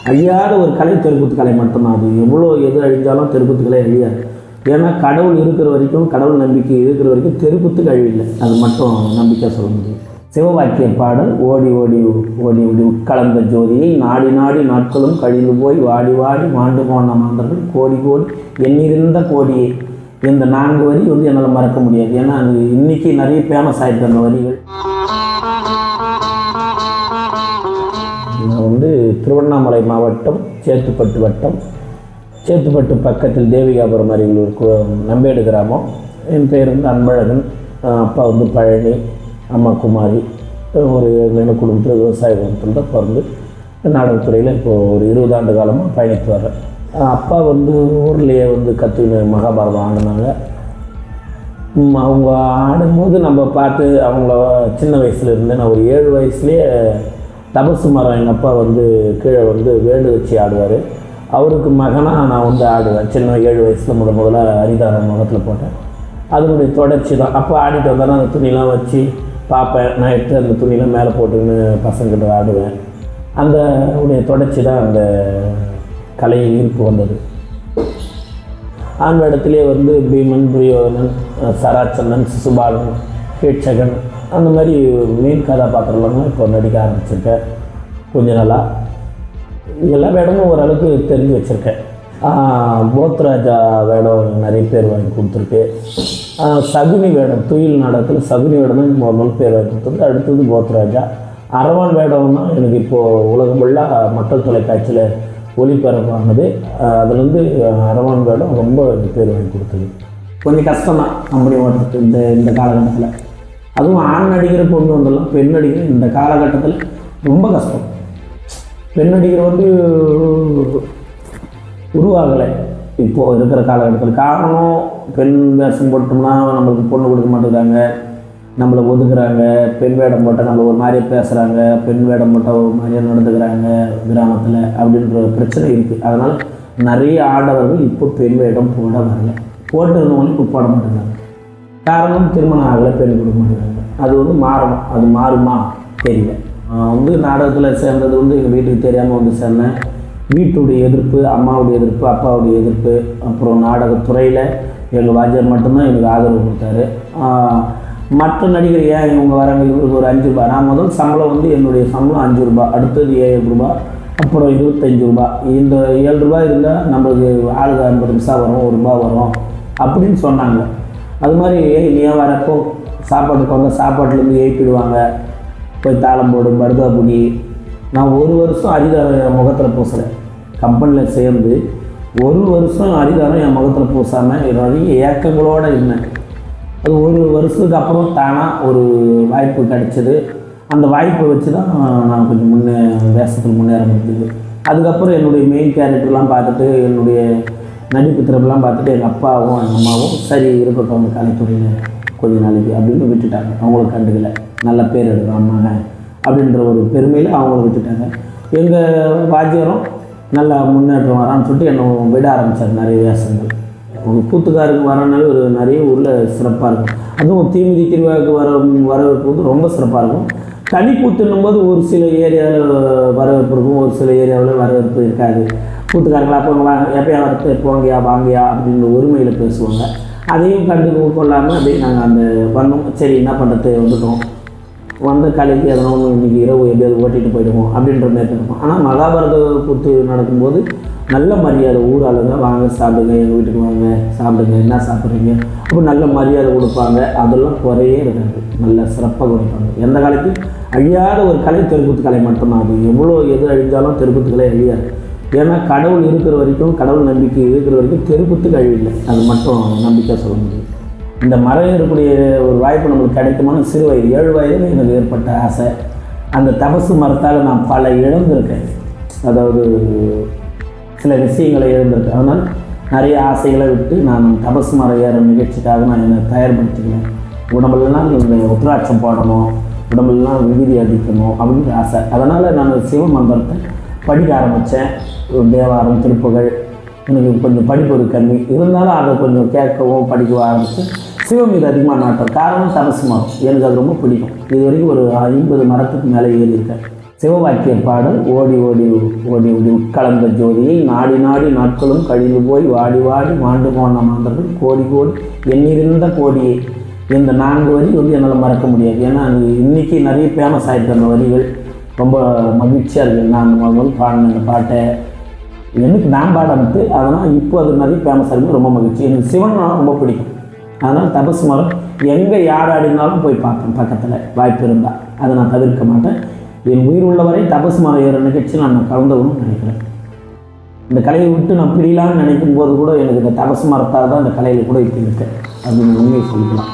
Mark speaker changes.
Speaker 1: அழியாத ஒரு கலை தெருக்கூத்து கலை மட்டும்தான். அது எவ்வளோ எது அழிஞ்சாலும் தெருக்கூத்து கலை அழியாது. ஏன்னா கடவுள் இருக்கிற வரைக்கும், கடவுள் நம்பிக்கை இருக்கிற வரைக்கும் தெருக்கூத்துக்கு அழிவில்லை. அது மட்டும் நம்பிக்கை சொல்ல முடியும். சிவவாக்கிய பாடல் ஓடி ஓடி ஓடி ஓடி உட்கலந்த ஜோதியை நாடி நாடி நாட்களும் கழிந்து போய் வாடி வாடி மாண்டு போன மாந்தர்கள் கோடி கோடி எண்ணிருந்த கோடியை. இந்த 4 வரி என்னால் மறக்க முடியாது. ஏன்னா அது இன்றைக்கி நிறைய ஃபேமஸ் ஆகிட்டு அந்த வரிகள். நான் திருவண்ணாமலை மாவட்டம் சேத்துப்பட்டு வட்டம், சேத்துப்பட்டு பக்கத்தில் தேவிகாபுரம் அருகில் ஒரு நம்பேடு கிராமம். என் பேர் அன்பழகன். அப்பா பழனி, அம்மா குமாரி. ஒரு ஏழு குடும்பத்தில் விவசாய குடும்பத்தில் தான் பிறந்து நாடகத்துறையில் இப்போது ஒரு 20 ஆண்டு காலமாக பயணித்து வர்றேன். அப்பா ஊர்லேயே கற்றுக்கின மகாபாரதம் ஆடினாங்க. அவங்க ஆடும்போது நம்ம பார்த்து அவங்கள சின்ன வயசில் இருந்து நான் ஒரு 7 வயசுலேயே தபசு மரம் எங்கள் அப்பா கீழே வேடு வச்சு ஆடுவார். அவருக்கு மகனாக நான் ஆடுவேன். சின்ன 7 வயசில் முதல்ல அரிதாரம் முகத்தில் போட்டேன். அதனுடைய தொடர்ச்சி தான். அப்போ ஆடிட்டு வந்தாலும் அந்த துணிலாம் வச்சு பார்ப்பேன். நான் எடுத்து அந்த துணியெலாம் மேலே போட்டுன்னு பசங்கிட்ட ஆடுவேன். அந்த உடைய தொடர்ச்சி தான் அந்த கலை ஈர்ப்பு வந்தது. ஆண் இடத்துலேயே பீமன், துரியோதனன், சராச்சந்தன், சிசுபாலன், கீட்சகன், அந்த மாதிரி மெயின் கதாபாத்திரம்லாம் இப்போ நடிக்க ஆரம்பிச்சிருக்கேன். கொஞ்ச நாளாக எல்லா வேடமும் ஓரளவுக்கு தெரிஞ்சு வச்சுருக்கேன். போத்ராஜா வேடம் நிறைய பேர் வாங்கி கொடுத்துருக்கு. சகுனி வேடம், துயில் நாடகத்தில் சகுனி வேடம் தான் முதல் பேர் வாங்கி கொடுத்துருக்கு. அடுத்தது போத்ராஜா. அரவான் வேடம்னா எனக்கு இப்போது உலகம் ஃபுல்லாக மக்கள் தொலைக்காட்சியில் ஒளிபரப்பானது. அதுலேருந்து அரவான் வேடம் ரொம்ப பேர் வாங்கி கொடுத்தது. கொஞ்சம் கஷ்டம்தான் கம்பெனி ஓட்டுறது இந்த காலகட்டத்தில். அதுவும் ஆண் நடிகரை கொண்டு வந்துடலாம். பெண் நடிகர் இந்த காலகட்டத்தில் ரொம்ப கஷ்டம். பெண் நடிகர் உருவாகலை இப்போது இருக்கிற காலகட்டத்தில். காரணம், பெண் வேஷம் போட்டோம்னா நம்மளுக்கு பொண்ணு கொடுக்க மாட்டேங்கிறாங்க, நம்மளை ஒதுக்குறாங்க. பெண் வேடம் போட்டால் நம்மளை ஒரு மாதிரியே பேசுகிறாங்க, பெண் வேடம் போட்டால் ஒரு மாதிரியாக நடந்துக்கிறாங்க கிராமத்தில் அப்படின்ற பிரச்சனை இருக்குது. அதனால் நிறைய ஆடவர்கள் இப்போ பெண் வேடம் போட வரல. போட்டுருந்தவங்களும் இப்போ போட மாட்டேங்கிறாங்க. காரணம், திருமணம் ஆகலை, பெண் கொடுக்க மாட்டேங்கிறாங்க. அது மாறணும். அது மாறுமா தெரியல. நாடகத்தில் சேர்ந்தது எங்கள் வீட்டுக்கு தெரியாமல் சேர்ந்தேன். வீட்டுடைய எதிர்ப்பு, அம்மாவுடைய எதிர்ப்பு, அப்பாவுடைய எதிர்ப்பு, அப்புறம் நாடகத்துறையில் எங்கள் வாத்தியார் மட்டும்தான் எனக்கு ஆதரவு கொடுத்தாரு. மற்ற நடிகர் ஏன் இவங்க வராங்க, இவங்களுக்கு ஒரு 5 ரூபா. நான் முதல் சம்பளம் என்னுடைய சம்பளம் 5 ரூபா, அடுத்தது 7 ரூபா, அப்புறம் 25 ரூபா. இந்த 7 ரூபா இருந்தால் நம்மளுக்கு ஆளுக்கு 50 பைசா வரும், 1 ரூபா வரும் அப்படின்னு சொன்னாங்க. அது மாதிரி நீ ஏன் வரப்போ சாப்பாட்டுக்கு வந்தால் சாப்பாட்டுலேருந்து ஏற்றிடுவாங்க, போய் தாளம் போடு, படுதா புடி. நான் 1 வருஷம் அரிதாரம் என் முகத்தில் பூசலை. கம்பெனியில் சேர்ந்து 1 வருஷம் அரிதாரம் என் முகத்தில் பூசாமல் நிறைய ஏக்கங்களோடு இருந்தேன். அது 1 வருஷத்துக்கு அப்புறம் தானாக ஒரு வாய்ப்பு கிடைச்சிது. அந்த வாய்ப்பை வச்சு தான் நான் கொஞ்சம் வேஷத்தில் முன்னேற முடியுது. அதுக்கப்புறம் என்னுடைய மெயின் கேரக்டர்லாம் பார்த்துட்டு, என்னுடைய நடிப்பு திறப்பெல்லாம் பார்த்துட்டு எங்கள் அப்பாவும் எங்கள் அம்மாவும் சரி இருக்கட்டும் அந்த கலைத்துறையில் கொஞ்ச நாளைக்கு அப்படின்னு விட்டுட்டாங்க. அவங்களுக்கு கண்டுக்கலை. நல்ல பேர் எடுக்கிறோம் மகன் அப்படின்ற ஒரு பெருமையில் அவங்கள விட்டுட்டாங்க. எங்கள் வாத்தியாரும் நல்லா முன்னேற்றம் வரான்னு சொல்லிட்டு என்னை விட ஆரம்பித்தார் நிறைய வேஷங்கள். ஒரு கூத்துக்காருக்கு வரனால ஒரு நிறைய ஊரில் சிறப்பாக இருக்கும். அதுவும் தீமிதி திருவிழாவுக்கு வரவேற்பு ரொம்ப சிறப்பாக இருக்கும். தனி கூத்துன்னும் போது ஒரு சில ஏரியாவில் வரவேற்பு இருக்கும், ஒரு சில ஏரியாவில் வரவேற்பு இருக்காது. கூத்துக்காரங்களா அப்போ எப்போயா வரப்பு போங்கயா வாங்கயா அப்படின்ற ஒருமையில் பேசுவாங்க. அதையும் கண்டு கொள்ளாமல் அப்படியே நாங்கள் அந்த வந்தோம். சரி என்ன பண்ணுறது, வந்துட்டோம், வந்த கலைக்கு எதனா ஒன்று இன்றைக்கி இரவு எப்படியாவது ஓட்டிகிட்டு போயிடுவோம் அப்படின்ற மாதிரி இருக்கும். ஆனால் மகாபாரத கூத்து நடக்கும்போது நல்ல மரியாதை, ஊர் ஆளுங்க வாங்க சாப்பிடுங்க, எங்கள் வீட்டுக்கு வாங்க சாப்பிடுங்க, என்ன சாப்பிட்றீங்க அப்போ நல்ல மரியாதை கொடுப்பாங்க. அதெல்லாம் குறையே இருக்காது, நல்ல சிறப்பாக கொடுப்பாங்க. எந்த காலத்தையும் அழியாத ஒரு கலை தெருக்கூத்து கலை மட்டும்தான். அது எவ்வளோ எது அழிஞ்சாலும் தெருக்கூத்து கலை அழியாது. ஏன்னா கடவுள் இருக்கிற வரைக்கும், கடவுள் நம்பிக்கை இருக்கிற வரைக்கும் தெருக்கூத்துக்கு அழிவில்லை. அது மட்டும் நம்பிக்கை சொல்ல முடியும். இந்த மரம் இருக்கக்கூடிய ஒரு வாய்ப்பு நம்மளுக்கு கிடைக்குமான சிறு வயது 7 வயதில் எனக்கு ஏற்பட்ட ஆசை. அந்த தபசு மரத்தால் நான் பல இழந்திருக்கேன். அதாவது சில விஷயங்களை இழந்திருக்கேன். அதனால் நிறைய ஆசைகளை விட்டு நான் தபசு மரம் ஏற நிகழ்ச்சிக்காக நான் என்னை தயார்படுத்திக்கிறேன். உடம்புலாம் இந்த உத்ராட்சம் போடணும், உடம்புலாம் விபூதி அடிக்கணும் அப்படின்ற ஆசை. அதனால் நான் சிவ மந்திரத்தை படிக்க ஆரம்பித்தேன். தேவாரம், திருப்புகழ். எனக்கு கொஞ்சம் படிப்பு ஒரு கம்மி இருந்தாலும் அதை கொஞ்சம் கேட்கவும் படிக்கவும் ஆரம்பித்து சிவம் மீது அதிகமாக நாட்டம். காரணம் தபசு மரம், எனக்கு அது ரொம்ப பிடிக்கும். இது வரைக்கும் ஒரு 50 மரத்துக்கு மேலே ஏறியிருக்கேன். சிவவாக்கிய பாடல் ஓடி ஓடி ஓடி ஓடி உட்கலந்த ஜோதியை நாடி நாடி நாட்களும் கழிந்து போய் வாடி வாடி மாண்டு போன மாந்தர்கள் கோடி கோடி எண்ணிருந்த கோடியை. இந்த 4 வரி என்னால் மறக்க முடியாது. ஏன்னா அது இன்றைக்கி நிறைய ஃபேமஸ் ஆகிட்டு அந்த வரிகள் ரொம்ப மகிழ்ச்சியாக இருக்குது. நான் முதல் பாடின அந்த பாட்டை எனக்கு நான் பாடமிட்டு அதனால் இப்போ அது நிறைய ஃபேமஸாக இருக்குது. ரொம்ப மகிழ்ச்சி. எனக்கு சிவன் ரொம்ப பிடிக்கும். அதனால் தபசு மரம் எங்கே யார் ஆடினாலும் போய் பார்ப்பேன் பக்கத்தில் வாய்ப்பு இருந்தால். அதை நான் தவிர்க்க மாட்டேன். என் உயிர் உள்ளவரை தபசு மரம் ஏற நிகழ்ச்சி நான் கலந்துக்கணும்னு நினைக்கிறேன். இந்த கலையை விட்டு நான் பிரியலான்னு நினைக்கும் போது கூட எனக்கு இந்த தபசு மரத்தால் தான் இந்த கலையில் கூட இப்போ இருக்கேன் அப்படின்னு உண்மையை சொல்லிக்கலாம்.